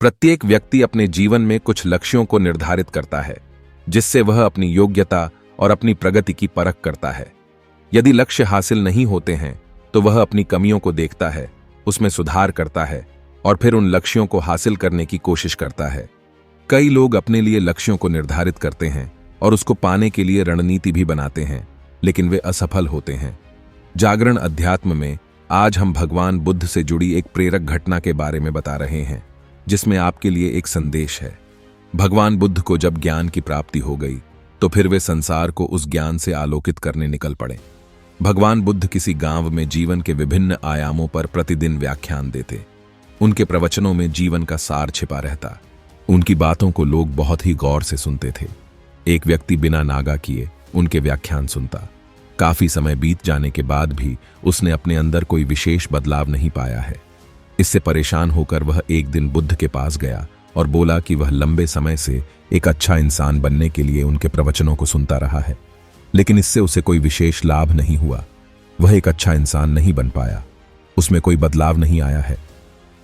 प्रत्येक व्यक्ति अपने जीवन में कुछ लक्ष्यों को निर्धारित करता है, जिससे वह अपनी योग्यता और अपनी प्रगति की परख करता है। यदि लक्ष्य हासिल नहीं होते हैं तो वह अपनी कमियों को देखता है, उसमें सुधार करता है और फिर उन लक्ष्यों को हासिल करने की कोशिश करता है। कई लोग अपने लिए लक्ष्यों को निर्धारित करते हैं और उसको पाने के लिए रणनीति भी बनाते हैं, लेकिन वे असफल होते हैं। जागरण अध्यात्म में आज हम भगवान बुद्ध से जुड़ी एक प्रेरक घटना के बारे में बता रहे हैं, जिसमें आपके लिए एक संदेश है। भगवान बुद्ध को जब ज्ञान की प्राप्ति हो गई तो फिर वे संसार को उस ज्ञान से आलोकित करने निकल पड़े। भगवान बुद्ध किसी गांव में जीवन के विभिन्न आयामों पर प्रतिदिन व्याख्यान देते। उनके प्रवचनों में जीवन का सार छिपा रहता। उनकी बातों को लोग बहुत ही गौर से सुनते थे। एक व्यक्ति बिना नागा किए उनके व्याख्यान सुनता। काफी समय बीत जाने के बाद भी उसने अपने अंदर कोई विशेष बदलाव नहीं पाया है। इससे परेशान होकर वह एक दिन बुद्ध के पास गया और बोला कि वह लंबे समय से एक अच्छा इंसान बनने के लिए उनके प्रवचनों को सुनता रहा है, लेकिन इससे उसे कोई विशेष लाभ नहीं हुआ। वह एक अच्छा इंसान नहीं बन पाया, उसमें कोई बदलाव नहीं आया है।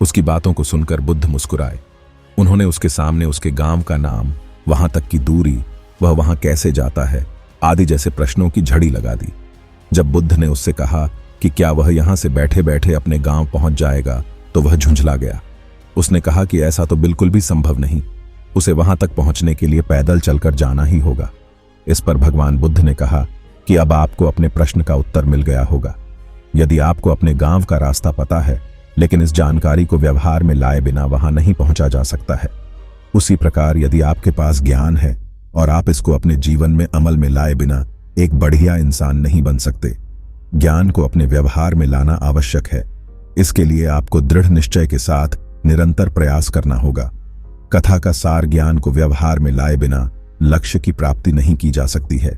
उसकी बातों को सुनकर बुद्ध मुस्कुराए। उन्होंने उसके सामने उसके गांव का नाम, वहां तक की दूरी, वह वहां कैसे जाता है आदि जैसे प्रश्नों की झड़ी लगा दी। जब बुद्ध ने उससे कहा कि क्या वह यहां से बैठे बैठे अपने गांव पहुंच जाएगा, तो वह झुंझला गया। उसने कहा कि ऐसा तो बिल्कुल भी संभव नहीं, उसे वहां तक पहुंचने के लिए पैदल चलकर जाना ही होगा। इस पर भगवान बुद्ध ने कहा कि अब आपको अपने प्रश्न का उत्तर मिल गया होगा। यदि आपको अपने गांव का रास्ता पता है, लेकिन इस जानकारी को व्यवहार में लाए बिना वहां नहीं पहुंचा जा सकता है, उसी प्रकार यदि आपके पास ज्ञान है और आप इसको अपने जीवन में अमल में लाए बिना एक बढ़िया इंसान नहीं बन सकते। ज्ञान को अपने व्यवहार में लाना आवश्यक है। इसके लिए आपको दृढ़ निश्चय के साथ निरंतर प्रयास करना होगा। कथा का सार ज्ञान को व्यवहार में लाए बिना लक्ष्य की प्राप्ति नहीं की जा सकती है।